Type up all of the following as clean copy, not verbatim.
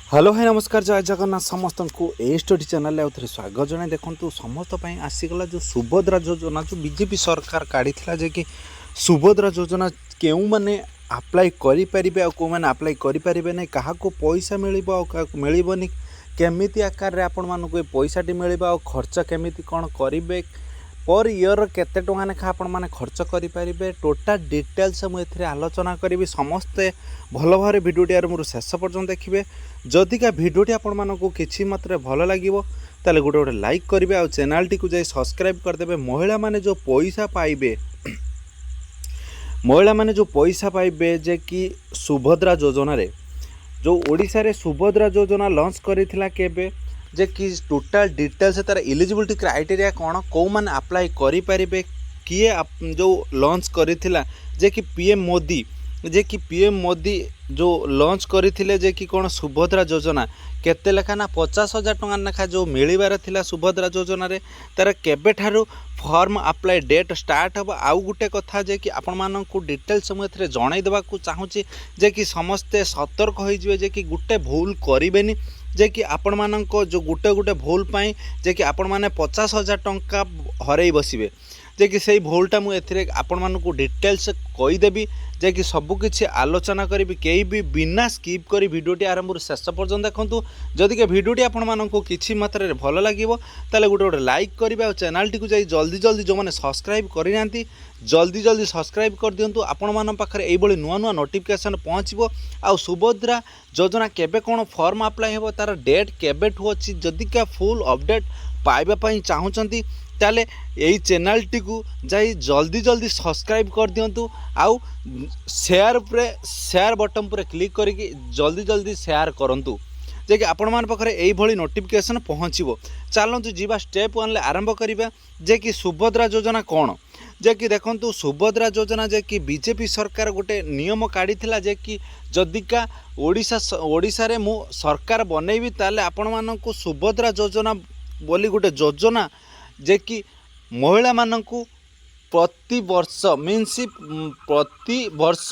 Hello भाई नमस्कार जय जगन्नाथ समस्त को ए स्टडी चैनल आउ थे स्वागत जनाए देखो समस्त आसीगला जो सुभद्रा योजना जो बीजेपी सरकार काढ़ी जे कि सुभद्रा योजना क्यों मैंने अप्लाई करें आउ मैंने अप्लाई करें ना क्या पैसा मिल मिलनी केमी आकार आपण मानक पैसाटी मिल खर्च केमी कौन करेंगे पर इयर केते टंका लेखा आपण मैंने खर्च करेंगे टोटाल डिटेल्स मुझे आलोचना करी समस्ते भल भाव भिडियोटी मोर शेष पर्यटन देखिए जदि का भिडियोटी आपण मानक किसी मात्रा भल लगे ताले गोटे गोटे लाइक करेंगे आ चैनल टी जाई सब्सक्राइब करदे। महिला माने जो पैसा पाइबे महिला माने जो पैसा पाइबे जे कि सुभद्रा योजना रे जो ओडिशा रे सुभद्रा योजना लॉन्च करिथिला केबे जे कि टोटाल डिटेल्स तार एलिजिबिलिटी क्राइटेरिया कौन कौ मैंने अप्लाई करें किए जो लॉन्च करिथिला जे कि पीएम मोदी जे कि पीएम मोदी जो लॉन्च करथिले जे कि कौन सुभद्रा योजना केते लेखा ना 50,000 टंका लेखा जो मिलबार थिला सुभद्रा योजना रे तार केबे ठारू फॉर्म अप्लाई डेट स्टार्ट हम आउ गोटे कथा जे कि आपण मानक डिटेल्स मुझे जणाई देबा को चाहूँगी जे कि समस्ते सतर्क हो जे कि गोटे भूल करें जे कि आपण मानक जो गोटे गोटे भूल पाई जे कि आपण माने 50,000 टंका हरई बसिबे जे कि सही भूलटा मुझे आपण मानक डिटेल्स कहीदेवी जे कि सबकिछि आलोचना करी कई भी बिना स्किप करी भिडियोटी आरंभ शेष पर्यटन देखूँ जदि के भिडियोटी आपण मानक किछि मात्रा भल लगे ताले गोटे गोटे लाइक करेंगे और चैनल टी जाई जल्दी जल्दी जो मैंने सब्सक्राइब करना जल्दी जल्दी सब्सक्राइब कर दिंतु आपण मान पाखरे एई भली नुआ नुआ नोटिफिकेशन पहुँचो आउ सुभद्रा योजना केबे कौन फॉर्म अप्लाई हो तार डेट केबेठू अच्छी जदि क्या फुल अपडेट पाइबा चाहूँगी ताले यही चैनल टी जाई जल्दी जल्दी सब्सक्राइब कर दिंतु आउ शेयर बटन पर क्लिक करके जल्दी जल्दी शेयर करंतु जे कि आपण मान पाखरे एई भली नोटिफिकेशन पहुँचो। चलतु जीवा स्टेप 1 आरंभ करिबा जे कि सुभद्रा योजना कौन जे कि देखंतु सुभद्रा योजना जे कि बीजेपी सरकार गोटे नियम काढ़ी जे कि जदिका ओडिशा रे मु सरकार बनैबी ताले आपण मानकु सुभद्रा योजना बोली गोटे योजना जे कि महिला मानकु प्रति वर्ष मीन्स प्रति वर्ष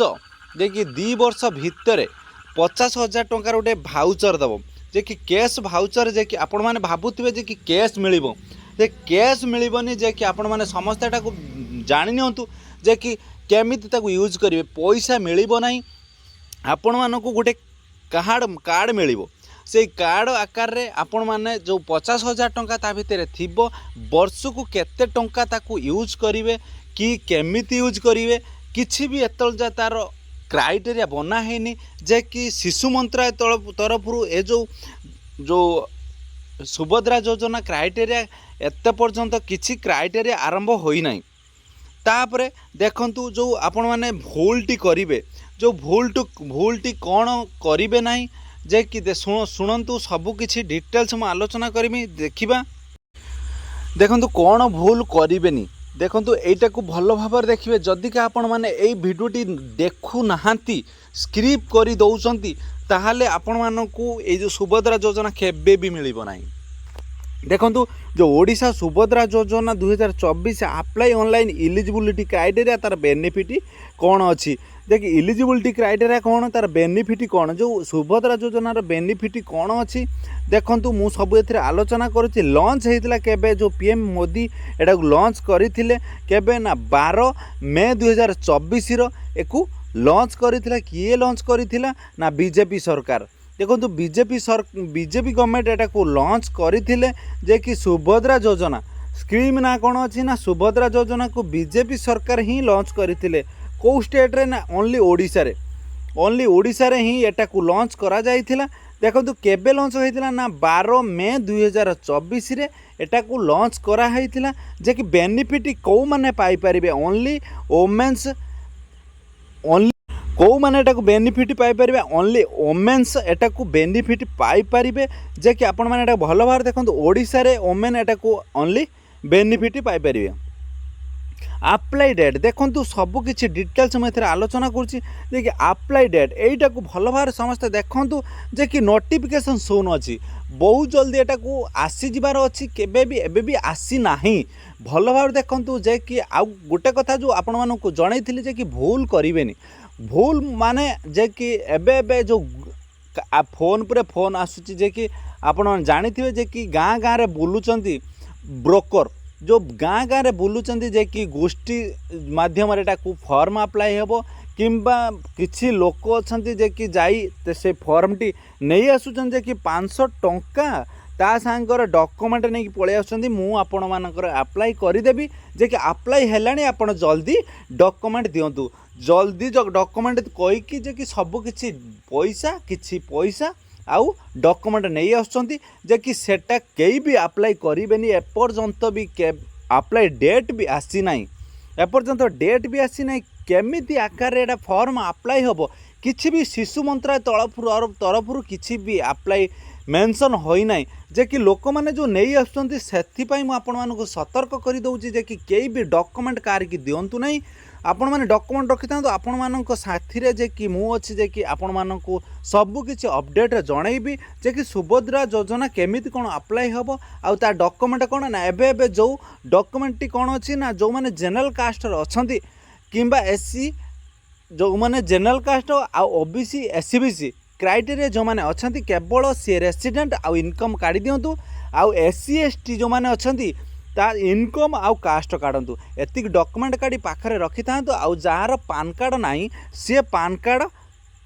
जे कि 2 वर्ष भितर 50,000 टंकार गोटे भाउचर दब जे कि कैश भाउचर जे कि आपण माने भाबुथिबे जे कि कैश मिलिबो जे कैश मिलबनी जे कि आपण माने समस्त एटा को जानि नियंतु जे कि केमिति ताको यूज करिवे पैसा मिलिबो नाही आपण मानकु गोटे कार्ड मिलिबो से कार्ड आकार रे आपण माने जो 50,000 टंका ता भितर थिबो वर्ष को केते टंका ताको यूज करिवे कि केमिति यूज करिवे किछि भी एतल जा तार क्राइटेरिया बना हैनी जे कि शिशु मंत्रालय तरफ ए जो सुभद्रा योजना क्राइटेरिया एत पर्यंत किछि क्राइटेरिया आरंभ होई नाही तापरे देखंतु जो आपण माने भूलटी करिवे जो भूलटी कौन करिवे नाही जे कि शुणु सबकि डिटेल्स मु आलोचना करमी देखा देखो कौन भूल करेनि देखो यहीटा को भल भाव देखिए जदि का आपण मैंने यही भिडियोटी देखु नाहांती स्क्रिप कर दौरान ताहले आपण मानक ये जो सुभद्रा योजना केबे भी मिलिबो नाही। देखो जो ओडिशा सुभद्रा योजना 2024 अप्लाई ऑनलाइन इलिजिबिलिटी क्राइटेरिया तार बेनिफिट कौन अच्छी देखिए इलिजिबिलिटी क्राइटेरिया कौन तार बेनिफिट कौन जो सुभद्रा योजनार बेनिफिट कौन अच्छी देखंतु मु सब एथिरे आलोचना करुच्ची लॉन्च होता केबे जो पीएम मोदी एटा लॉन्च करथिले केबे ना 12 मई 2024 एकु लॉन्च करथिला किए लॉन्च करथिला ना बीजेपी सरकार देखो बीजेपी गवर्नमेंट एटा को लॉन्च करथिले जे कि सुभद्रा योजना स्कीम ना कौन अच्छी ना सुभद्रा योजना को बीजेपी सरकार ही लॉन्च करथिले को स्टेट रे ना ओनली ओडिशा रे ही एटा को लॉन्च करा जाइथिला देखो केबे लॉन्च होइथिला ना 12 मई 2024 रे एटा को लॉन्च करा होइथिला जे कि बेनिफिट को माने पाई परिबे ओनली वुमेन्स ओनली कौ मैंने एटा को बेनिफिट पाई परिबे ओनली वुमेन्स एटा को बेनिफिट पाई परिबे जे कि आपण माने एटा भल भाव देखो ओडिशा रे वुमेन एटा को ओनली बेनिफिट पाई परिबे। अप्लाई डेट देखो सबकि डिटेल्स मुझे आलोचना करुच्ची कि अप्लाई डेट यहीटा को भल भाव समस्त देखूँ जे कि नोटिफिकेशन शोन अच्छी बहुत जल्दी एटा को आसी जबार अच्छी केबे भी एबे भी आसी नाही भल भाव देखूँ जे कि आउ गोटे कथा जो आपण मानक जनई जे कि भूल करेनि भूल माने जे कि एबे जो फोन पर फोन आसूची जे कि आपण जानिथिबे जे कि गाँ गाँ रे बुलुचंती ब्रोकर जो गाँ गाँ रे बुलुचंती जे कि गोष्ठी माध्यम फॉर्म अप्लाई हेबो किंबा किछि लोक अछंती जे कि जाई से फॉर्म टी नहीं आसुचन जे कि 500 टंका ता सांगर डॉक्यूमेंट नहीं पळै आसुचंती मु आपण मानकर अप्लाई करिदेबी जे कि अप्लाई हेलानी आपण जल्दी डॉक्यूमेंट दियंतु जल्दी जो डॉक्यूमेंट कही कि जे कि सब किछि पैसा आउ डॉक्यूमेंट नहीं आसुचंती जे कि सेटा केही भी अप्लाई करिवेनी एपर्यंत भी अप्लाई डेट भी आसी नाही एपर्यंत डेट भी आसी नाही केमिति आकार एटा फॉर्म अप्लाई होबो किछि भी शिशु मंत्रालय तरफरु किछि भी अप्लाई मेंशन होई नाही जे कि लोक माने जो नहीं आसुचंती सेथि पई मु आपण मानको सतर्क करि दउची जे कि केही भी डॉक्यूमेंट कार की दियंतु नाही आपण माने डॉक्यूमेंट रखि थांतु आपण मानको साथी रे जे कि मु अछि जे कि आपण मानको सब किछि अपडेट जणैबी जे कि सुभद्रा योजना केमिति कोन अप्लाई होबो आ ता डॉक्यूमेंट कोन ना एबे जो डॉक्यूमेंट टी कोन अछि ना जो माने जनरल कास्ट रे अछंती किंबा एससी जो माने जनरल कास्ट आ ओबीसी एससीबीसी क्राइटेरिया जो माने अछंती केवल सी रेसिडेंट आ इनकम काढी दियंतु आ एससी एसटी जो माने अछंती ता इनकम आउ कास्ट काढंतु एतिक डॉक्यूमेंट काढी पाखरे रखि थांतु आ जार पान कार्ड नाही से पान कार्ड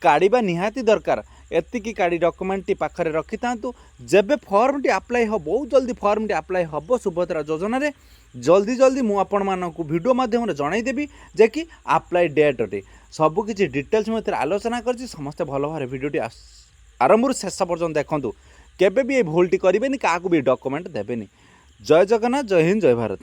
काढिबा निहाती दरकार एतिकी काढी डॉक्यूमेंट टी पाखरे रखि थांतु जेबे फॉर्म टी अप्लाई हो बहुत जल्दी फॉर्म टी अप्लाई हबो सुभद्रा योजना रे जल्दी जल्दी मु आपण मानकु वीडियो माध्यम रे जणाई देबी जे कि अप्लाई डेट टी सब किछि डिटेल्स मते आलोचना करछि समस्त भलो भारे वीडियो टी आरंभ शेष पर्यंत देखंतु केबे भी ए भूल टी करिवेनी काकू भी डॉक्यूमेंट देबेनी जय जगन्नाथ जय हिंद जय भारत।